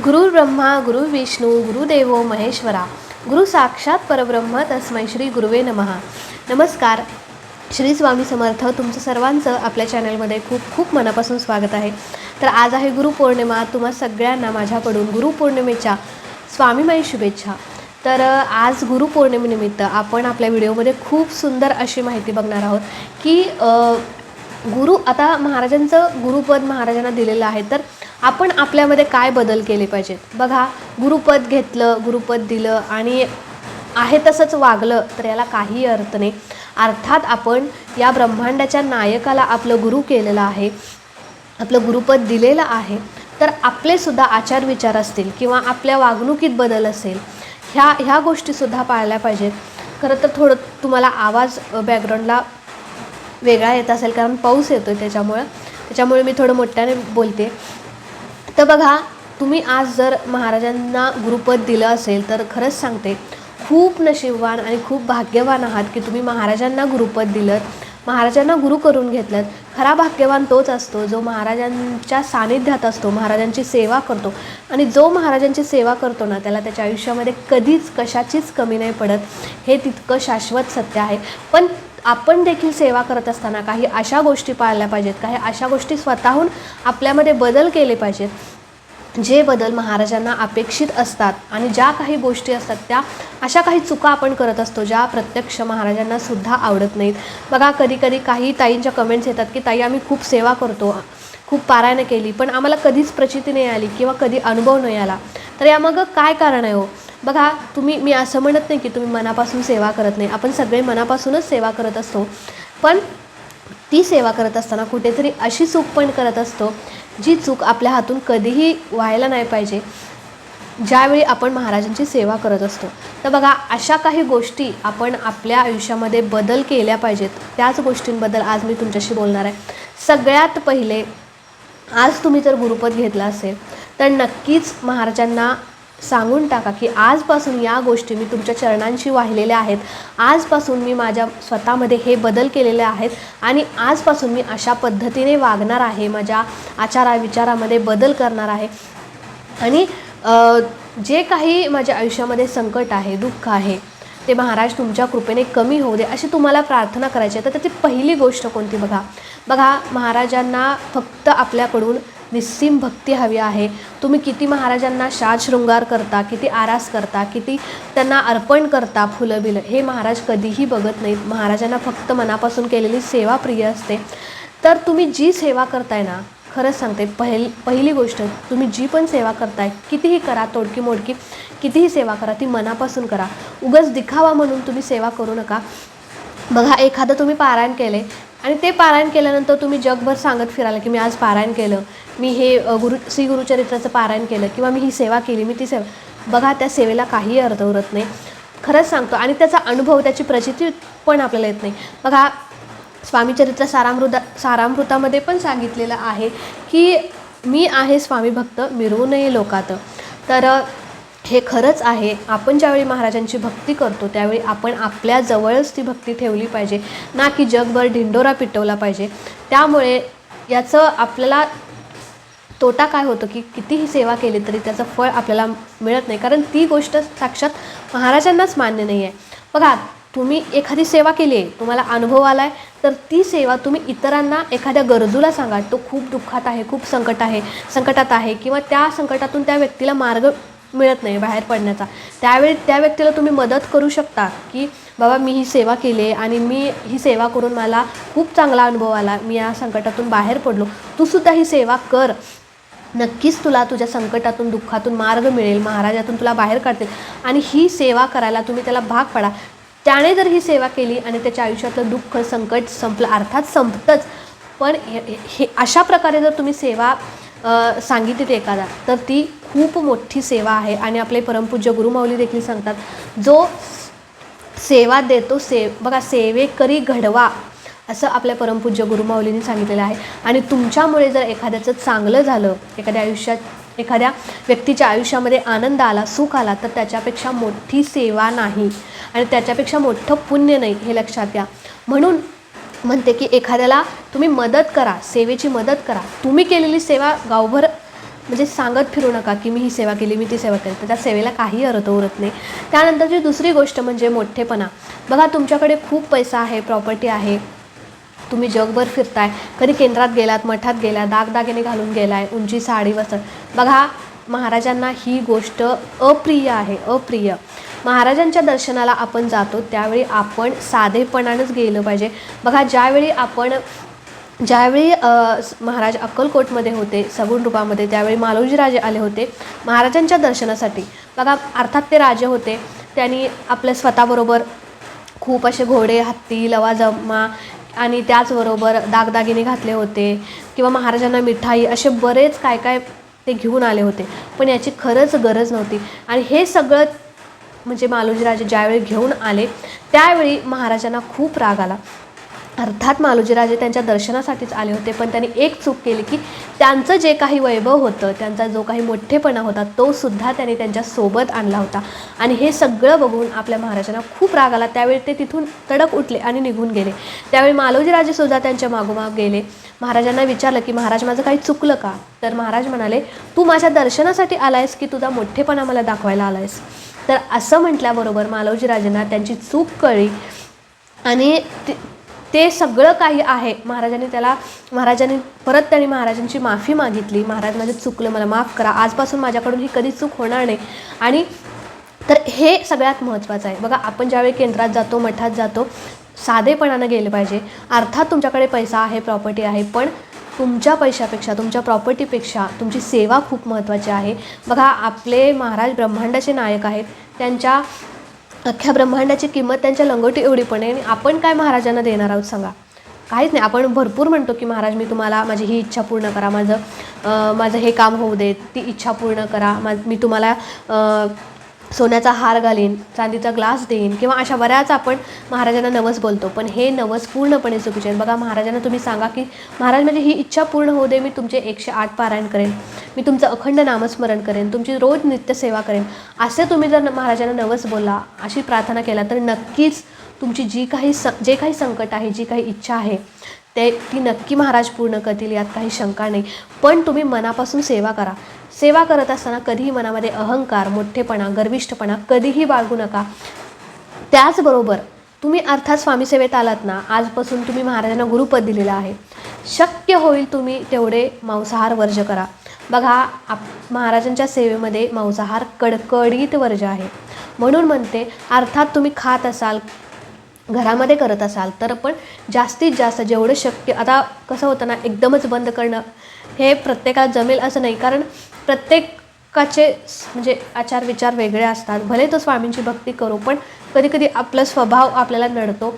गुरु ब्रह्मा गुरु विष्णू गुरुदेवो महेश्वरा गुरु साक्षात परब्रह्म तस्मै श्री गुरुवे नमः. नमस्कार. श्री स्वामी समर्थ. तुमचं सर्वांचं आपल्या चॅनलमध्ये खूप खूप मनापासून स्वागत आहे. तर आज आहे गुरुपौर्णिमा. तुम्हा सगळ्यांना माझ्याकडून गुरुपौर्णिमेच्या स्वामीमय शुभेच्छा. तर आज गुरुपौर्णिमेनिमित्त आपण आपल्या व्हिडिओमध्ये खूप सुंदर अशी माहिती बघणार आहोत की गुरु आता महाराजांचं गुरुपद महाराजांना दिलेलं आहे, तर आपण आपल्यामध्ये काय बदल केले पाहिजेत. बघा, गुरुपद घेतलं, गुरुपद दिलं आणि आहे तसंच वागलं तर याला काही अर्थ नाही. अर्थात आपण या ब्रह्मांडाच्या नायकाला आपलं गुरु केलेलं आहे, आपलं गुरुपद दिलेलं आहे, तर आपलेसुद्धा आचार विचार असतील किंवा आपल्या वागणुकीत बदल असेल, ह्या गोष्टीसुद्धा पाळल्या पाहिजेत. खरं तर थोडं तुम्हाला आवाज बॅकग्राऊंडला वेगळा येत असेल कारण पाऊस येतो आहे, त्याच्यामुळे मी थोडं मोठ्याने बोलते. तर बघा, तुम्ही आज जर महाराजांना गुरुपद दिलं असेल तर खरंच सांगते खूप नशीबवान आणि खूप भाग्यवान आहात की तुम्ही महाराजांना गुरुपद दिलं, महाराजांना गुरु करून घेतलं. खरा भाग्यवान तोच असतो जो महाराजांच्या सानिध्यात असतो, महाराजांची सेवा करतो. आणि जो महाराजांची सेवा करतो ना, त्याला त्याच्या आयुष्यामध्ये कधीच कशाचीच कमी नाही पडत. हे तितकं शाश्वत सत्य आहे. पण आपण देखील सेवा करत असताना काही अशा गोष्टी पाळल्या पाहिजेत, काही अशा गोष्टी स्वतःहून आपल्यामध्ये बदल केले पाहिजेत, जे बदल महाराजांना अपेक्षित असतात. आणि ज्या काही गोष्टी असतात त्या अशा काही चुका आपण करत असतो ज्या प्रत्यक्ष महाराजांना सुद्धा आवडत नाहीत. बघा, कधी कधी काही ताईंच्या कमेंट्स येतात की ताई आम्ही खूप सेवा करतो, खूप पारायणं केली, पण आम्हाला कधीच प्रचिती नाही आली किंवा कधी अनुभव नाही आला. तर यामागं काय कारण आहे हो? बघा, मी असं म्हणत नाही की तुम्ही मनापासून सेवा करत नाही. आपण सगळे मनापासूनच सेवा करत असतो, पण ती सेवा करत असताना कुठेतरी अशी चूक पण करत असतो जी चूक आपल्या हातून कधीही व्हायला नाही पाहिजे ज्यावेळी आपण महाराजांची सेवा करत असतो. तर बघा, अशा काही गोष्टी आपण आपल्या आयुष्यामध्ये बदल केल्या पाहिजेत. त्याच गोष्टींबद्दल आज मी तुमच्याशी बोलणार आहे. सगळ्यात पहिले, आज तुम्ही जर गुरुपद घेतला असेल तर नक्कीच महाराजांना सांगून टाका की आजपासून या गोष्टी मी तुमच्या चरणांशी वाहिलेल्या आहेत, आजपासून मी माझ्या स्वतःमध्ये हे बदल केलेले आहेत आणि आजपासून मी अशा पद्धतीने वागणार आहे, माझ्या विचारामध्ये बदल करणार आहे. आणि जे काही माझ्या आयुष्यामध्ये संकट आहे, दुःख आहे, ते महाराज तुमच्या कृपेने कमी होऊ दे अशी तुम्हाला प्रार्थना करायची आहे. तर त्याची पहिली गोष्ट कोणती? बघा, महाराजांना फक्त आपल्याकडून निस्सीम भक्ती हवी आहे. तुम्ही किती महाराजांना साज शृंगार करता, किती आरास करता, किती त्यांना अर्पण करता, फुलं बिलं, हे महाराज कधीही बघत नाहीत. महाराजांना फक्त मनापासून केलेली सेवा प्रिय असते. तर तुम्ही जी सेवा करताय ना, खरंच सांगते, पहिली गोष्ट, तुम्ही जी पण सेवा करताय, कितीही करा, तोडकी मोडकी कितीही सेवा करा, ती मनापासून करा. उगाच दिखावा म्हणून तुम्ही सेवा करू नका. बघा, एखादं तुम्ही पारायण केले आणि ते पारायण केल्यानंतर तुम्ही जगभर सांगत फिरायला की मी आज पारायण केलं, मी हे श्री गुरुचरित्राचं पारायण केलं किंवा मी ही सेवा केली, मी ती सेवा. बघा, त्या सेवेला काही अर्थ उरत नाही, खरंच सांगतो. आणि त्याचा अनुभव, त्याची प्रचिती पण आपल्याला येत नाही. बघा, स्वामीचरित्र सारामृतामध्ये पण सांगितलेलं आहे की मी आहे स्वामी भक्त, मिरवू नये लोकात. तर हे खरंच आहे. आपण ज्यावेळी महाराजांची भक्ती करतो त्यावेळी आपण आपल्या जवळच ती भक्ती ठेवली पाहिजे, ना की जगभर ढिंडोरा पिटवला पाहिजे. त्यामुळे याचं आपल्याला तोटा काय होतो की कितीही सेवा केली तरी त्याचं फळ आपल्याला मिळत नाही, कारण ती गोष्ट साक्षात महाराजांनाच मान्य नाही आहे. बघा, तुम्ही एखादी सेवा केली आहे, तुम्हाला अनुभव आला आहे, तर ती सेवा तुम्ही इतरांना, एखाद्या गरजूला सांगा, तो खूप दुःखात आहे, खूप संकटात आहे किंवा त्या संकटातून त्या व्यक्तीला मार्ग मिळत नाही बाहेर पडण्याचा. त्यावेळी त्या व्यक्तीला तुम्ही मदत करू शकता की बाबा, मी ही सेवा केली आहे आणि मी ही सेवा करून मला खूप चांगला अनुभव आला, मी या संकटातून बाहेर पडलो, तूसुद्धा ही सेवा कर, नक्कीच तुला तुझ्या संकटातून, दुःखातून मार्ग मिळेल, महाराजातून तुला बाहेर काढतील. आणि ही सेवा करायला तुम्ही त्याला भाग पाडा. त्याने जर ही सेवा केली आणि त्याच्या आयुष्यातलं दुःख, संकट संपलं, अर्थात संपतंच, पण हे अशा प्रकारे जर तुम्ही सेवा सांगितली एखादा, तर ती खूप मोठी सेवा आहे. आणि आपले परमपूज्य गुरुमाऊली देखील सांगतात, जो सेवा देतो बघा, सेवेकरी घडवा, असं आपल्या परमपूज्य गुरुमाऊलींनी सांगितलेलं आहे. आणि तुमच्यामुळे जर एखाद्याचं चांगलं झालं, एखाद्या व्यक्तीच्या आयुष्यामध्ये आनंद आला, सुख आला, तर त्याच्यापेक्षा मोठी सेवा नाही आणि त्याच्यापेक्षा मोठं पुण्य नाही, हे लक्षात घ्या. म्हणून म्हणते की एखाद्याला तुम्ही मदत करा, सेवेची मदत करा. तुम्ही केलेली सेवा गावभर म्हणजे सांगत फिरू नका की मी ही सेवा केली, मी ती सेवा केली, तर त्या सेवेला काही अर्थ उरत नाही. त्यानंतरची दुसरी गोष्ट म्हणजे मोठेपणा. बघा तुमच्याकडे खूप पैसा आहे, प्रॉपर्टी आहे, तुम्ही जगभर फिरताय, कधी केंद्रात गेलात, मठात गेलात, दागदागिने घालून गेलाय, उंची साडी वस्त्र, बघा महाराजांना ही गोष्ट अप्रिय आहे, अप्रिय. महाराजांच्या दर्शनाला आपण जातो त्यावेळी आपण साधेपणानंच गेलं पाहिजे. बघा ज्यावेळी महाराज अक्कलकोटमध्ये होते सगुण रूपामध्ये, त्यावेळी मालोजीराजे आले होते महाराजांच्या दर्शनासाठी. बघा अर्थात ते राजे होते, त्यांनी आपल्या स्वतःबरोबर खूप असे घोडे, हत्ती, लवाजमा आणि त्याचबरोबर दागदागिने घातले होते किंवा महाराजांना मिठाई, असे बरेच काय काय ते घेऊन आले होते. पण याची खरंच गरज नव्हती. आणि हे सगळं म्हणजे मालोजीराजे ज्यावेळी घेऊन आले त्यावेळी महाराजांना खूप राग आला. अर्थात मालोजीराजे त्यांच्या दर्शनासाठीच आले होते, पण त्यांनी एक चूक केली की त्यांचं जे काही वैभव होतं, त्यांचा जो काही मोठेपणा होता तो सुद्धा त्यांनी त्यांच्यासोबत आणला होता. आणि हे सगळं बघून आपल्या महाराजांना खूप राग आला. त्यावेळी ते तिथून तडक उठले आणि निघून गेले. त्यावेळी मालोजीराजेसुद्धा त्यांच्या मागोमाग गेले. महाराजांना विचारलं की महाराज माझं काही चुकलं का? तर महाराज म्हणाले तू माझ्या दर्शनासाठी आलायस की तुझा मोठेपणा मला दाखवायला आलायस? तर असं म्हटल्याबरोबर मालोजीराजेंना त्यांची चूक कळली आणि ते सगळं काही आहे महाराजांनी महाराजांची माफी मागितली. महाराज माझं चुकलं, मला माफ करा, आजपासून माझ्याकडून ही कधी चूक होणार नाही. आणि तर हे सगळ्यात महत्त्वाचं आहे. बघा आपण ज्यावेळी केंद्रात जातो, मठात जातो, साधेपणानं गेलं पाहिजे. अर्थात तुमच्याकडे पैसा आहे, प्रॉपर्टी आहे, पण तुमच्या पैशापेक्षा, तुमच्या प्रॉपर्टीपेक्षा तुमची सेवा खूप महत्त्वाची आहे. बघा आपले महाराज ब्रह्मांडाचे नायक आहेत, त्यांच्या अख्ख्या ब्रह्मांडाची किंमत त्यांच्या लंगोटी एवढी पण आहे. आणि आपण काय महाराजांना देणार आहोत सांगा? काहीच नाही. आपण भरपूर म्हणतो की महाराज मी तुम्हाला माझी ही इच्छा पूर्ण करा, माझं हे काम होऊ देत, ती इच्छा पूर्ण करा, मी तुम्हाला सोन्याचा हार घालीन, चांदीचा ग्लास देईन, किंवा अशा बऱ्याच आपण महाराजांना नवस बोलतो. पण हे नवस पूर्णपणे चुकीचे आहेत. बघा महाराजांना तुम्ही सांगा की महाराज माझी ही इच्छा पूर्ण होऊ दे, मी तुमचे 108 पारायण करेन, मी तुमचं अखंड नामस्मरण करेन, तुमची रोज नित्यसेवा करेन. असे तुम्ही जर महाराजांना नवस बोलला, अशी प्रार्थना केला, तर नक्कीच तुमची जे काही संकट आहे, जी काही इच्छा आहे ती नक्की महाराज पूर्ण करतील, यात काही शंका नाही. पण तुम्ही मनापासून सेवा करा. सेवा करत असताना कधीही मनामध्ये अहंकार, मोठेपणा, गर्विष्ठपणा कधीही बाळगू नका. त्याचबरोबर तुम्ही अर्थात स्वामी सेवेत आलात ना, आजपासून तुम्ही महाराजांना गुरुपद दिलेलं आहे, शक्य होईल तुम्ही तेवढे मांसाहार वर्ज करा. बघा महाराजांच्या सेवेमध्ये मांसाहार कडकडीत वर्ज आहे. म्हणून म्हणते अर्थात तुम्ही खात असाल, घरामध्ये करत असाल तर पण जास्तीत जास्त जेवढं शक्य. आता कसं होतं ना, एकदमच बंद करणं हे प्रत्येकाला जमेल असं नाही, कारण प्रत्येकाचे म्हणजे आचार विचार वेगळे असतात. भले तो स्वामींची भक्ती करू, पण कधी कधी आपला स्वभाव आपल्याला नडतो.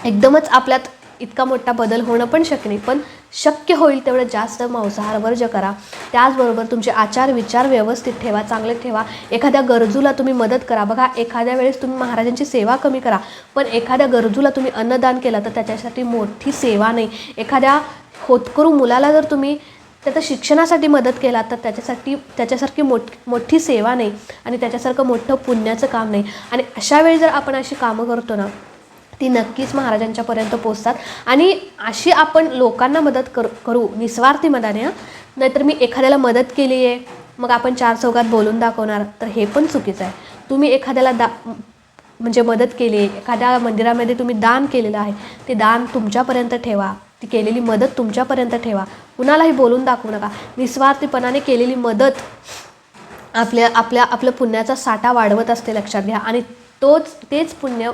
एकदमच आपल्यात इतका मोठा बदल होणं पण शक्य नाही, पण शक्य होईल तेवढं जास्त मांसाहार वर्ज करा. त्याचबरोबर तुमचे आचार विचार व्यवस्थित ठेवा, चांगले ठेवा. एखाद्या गरजूला तुम्ही मदत करा. बघा एखाद्या वेळेस तुम्ही महाराजांची सेवा कमी करा, पण एखाद्या गरजूला तुम्ही अन्नदान केलं तर त्याच्यासाठी मोठी सेवा नाही. एखाद्या होतकरू मुलाला जर तुम्ही त्याच्या शिक्षणासाठी मदत केला तर त्याच्यासारखी मोठी सेवा नाही आणि त्याच्यासारखं मोठं पुण्याचं काम नाही. आणि अशा वेळी जर आपण अशी कामं करतो ना, ती नक्कीच महाराजांच्यापर्यंत पोचतात. आणि अशी आपण लोकांना मदत करू निस्वार्थी मनाने. नाहीतर मी एखाद्याला मदत केली आहे मग आपण 4 चौघात बोलून दाखवणार, तर हे पण चुकीचं आहे. तुम्ही एखाद्याला म्हणजे मदत केली आहे, एखाद्या मंदिरामध्ये तुम्ही दान केलेलं आहे, ते दान तुमच्यापर्यंत ठेवा, ती केलेली मदत तुमच्यापर्यंत ठेवा, कुणालाही बोलून दाखवू नका. निस्वार्थीपणाने केलेली मदत आपलं पुण्याचा साठा वाढवत असते, लक्षात घ्या. आणि तेच पुण्य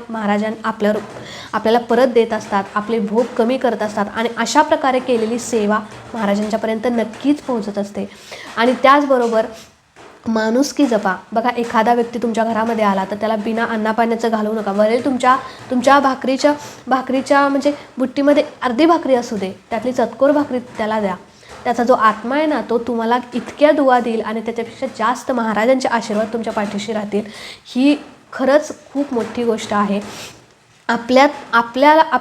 आपल्याला परत देत असतात, आपले भोग कमी करत असतात. आणि अशा प्रकारे केलेली सेवा महाराजांच्यापर्यंत नक्कीच पोहोचत असते. आणि त्याचबरोबर माणुसकी जपा. बघा एखादा व्यक्ती तुमच्या घरामध्ये आला तर त्याला बिना अन्नापाण्याचं घालवू नका. भले तुमच्या भाकरीच्या म्हणजे बुट्टीमध्ये अर्धी भाकरी असू दे, त्यातली चतकोर भाकरी त्याला द्या. त्याचा जो आत्मा आहे ना, तो तुम्हाला इतक्या दुआ देईल आणि त्याच्यापेक्षा जास्त महाराजांचे आशीर्वाद तुमच्या पाठीशी राहतील. ही खरंच खूप मोठी गोष्ट आहे. आपल्या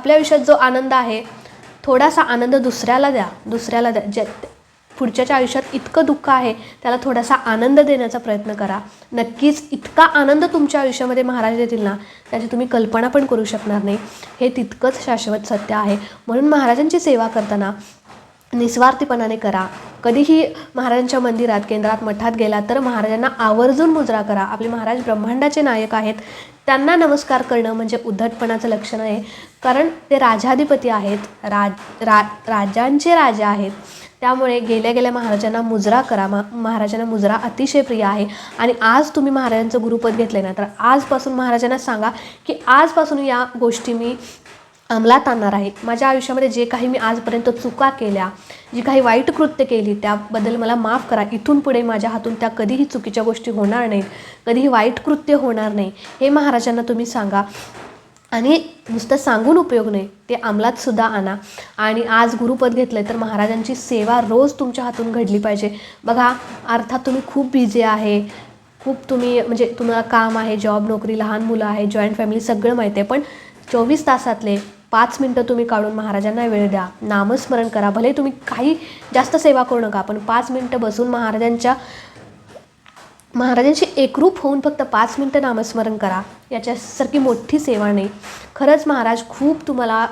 आयुष्यात जो आनंद आहे, थोडासा आनंद दुसऱ्याला द्या. पुढच्याच्या आयुष्यात इतकं दुःख आहे, त्याला थोडासा आनंद देण्याचा प्रयत्न करा. नक्कीच इतका आनंद तुमच्या आयुष्यामध्ये महाराज देतील ना, त्याची तुम्ही कल्पना पण करू शकणार नाही. हे तितकंच शाश्वत सत्य आहे. म्हणून महाराजांची सेवा करताना निस्वार्थीपणाने करा. कधीही महाराजांच्या मंदिरात, केंद्रात, मठात गेला तर महाराजांना आवर्जून मुजरा करा. आपले महाराज ब्रह्मांडाचे नायक आहेत, त्यांना नमस्कार करणं म्हणजे उद्धटपणाचं लक्षण आहे. कारण ते राजाधिपती आहेत, राजांचे राजा आहेत. त्यामुळे गेल्या गेल्या महाराजांना मुजरा करा. महाराजांना मुजरा अतिशय प्रिय आहे. आणि आज तुम्ही महाराजांचं गुरुपद घेतलं ना, तर आजपासून महाराजांना सांगा की आजपासून या गोष्टी मी अंमलात आणणार आहे. माझ्या आयुष्यामध्ये जे काही मी आजपर्यंत चुका केल्या, जी काही वाईट कृत्य केली, त्याबद्दल मला माफ करा. इथून पुढे माझ्या हातून त्या कधीही चुकीच्या गोष्टी होणार नाहीत, कधीही वाईट कृत्य होणार नाही, हे महाराजांना तुम्ही सांगा. आणि नुसतं सांगून उपयोग नाही, ते अंमलातसुद्धा आणा. आणि आज गुरुपद घेतलं तर महाराजांची सेवा रोज तुमच्या हातून घडली पाहिजे. बघा, अर्थात तुम्ही खूप बिझी आहे, खूप तुम्ही म्हणजे तुम्हाला काम आहे, जॉब, नोकरी, लहान मुलं आहे, जॉईंट फॅमिली, सगळं माहिती आहे. पण 24 तासातले 5 मिनटं तुम्ही काढून महाराजांना वेळ द्या, नामस्मरण करा. भले तुम्ही काही जास्त सेवा करू नका, पण 5 मिनटं बसून महाराजांशी एकरूप होऊन फक्त 5 मिनटं नामस्मरण करा. याच्यासारखी मोठी सेवा नाही. खरंच महाराज खूप तुम्हाला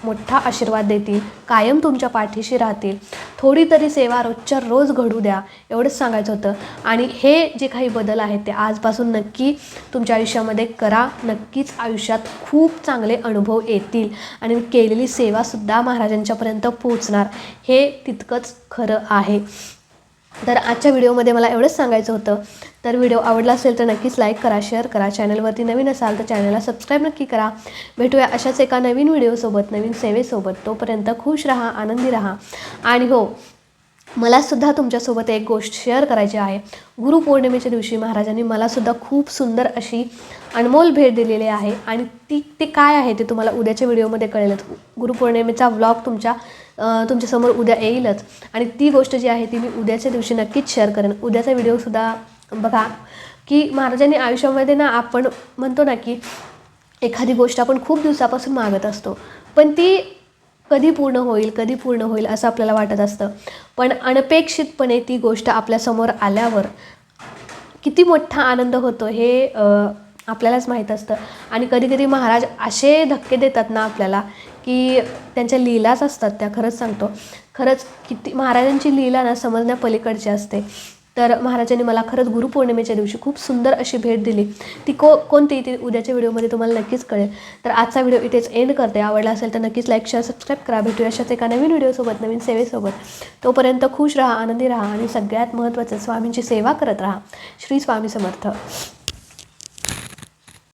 मोठा आशीर्वाद देतील, कायम तुमच्या पाठीशी राहतील. थोडी तरी सेवा रोजच्या रोज घडू द्या, एवढंच सांगायचं होतं. आणि हे जे काही बदल आहेत ते आजपासून नक्की तुमच्या आयुष्यामध्ये करा. नक्कीच आयुष्यात खूप चांगले अनुभव येतील आणि केलेली सेवासुद्धा महाराजांच्यापर्यंत पोहोचणार, हे तितकंच खरं आहे. तर आजच्या व्हिडिओमध्ये मला एवढंच सांगायचं होतं. तर व्हिडिओ आवडला असेल तर नक्कीच लाईक करा, शेअर करा. चॅनलवरती नवीन असाल तर चॅनलला सबस्क्राईब नक्की करा. भेटूया अशाच एका नवीन व्हिडिओसोबत, नवीन सेवेसोबत. तोपर्यंत खुश राहा, आनंदी राहा. आणि हो, मलासुद्धा तुमच्यासोबत एक गोष्ट शेअर करायची आहे. गुरुपौर्णिमेच्या दिवशी महाराजांनी मलासुद्धा खूप सुंदर अशी अनमोल भेट दिलेली आहे. आणि ते काय आहे ते तुम्हाला उद्याच्या व्हिडिओमध्ये कळेलच. गुरुपौर्णिमेचा व्लॉग तुमच्यासमोर उद्या येईलच. आणि ती गोष्ट जी आहे ती मी उद्याच्या दिवशी नक्कीच शेअर करेन. उद्याचा व्हिडिओसुद्धा बघा की महाराजांनी आयुष्यामध्ये ना, आपण म्हणतो ना की एखादी गोष्ट आपण खूप दिवसापासून मागत असतो, पण ती कधी पूर्ण होईल असं आपल्याला वाटत असतं. पण अनपेक्षितपणे ती गोष्ट आपल्यासमोर आल्यावर किती मोठा आनंद होतो हे आपल्यालाच माहीत असतं. आणि कधीकधी महाराज असे धक्के देतात ना आपल्याला की त्यांच्या लीलाच असतात त्या. खरंच सांगतो, खरंच किती महाराजांची लीला ना समजण्या पलीकडची असते. तर महाराजांनी मला खरंच गुरुपौर्णिमेच्या दिवशी खूप सुंदर अशी भेट दिली. ती कोणती ती उद्याच्या व्हिडिओमध्ये तुम्हाला नक्कीच कळेल. तर आजचा व्हिडिओ इथेच एंड करते. आवडला असेल तर नक्कीच लाईक, शेअर, सबस्क्राईब करा. भेटूया अशाच एका नवीन व्हिडिओसोबत, नवीन सेवेसोबत. तोपर्यंत खुश राहा, आनंदी राहा आणि सगळ्यात महत्त्वाचं स्वामींची सेवा करत राहा. श्री स्वामी समर्थ.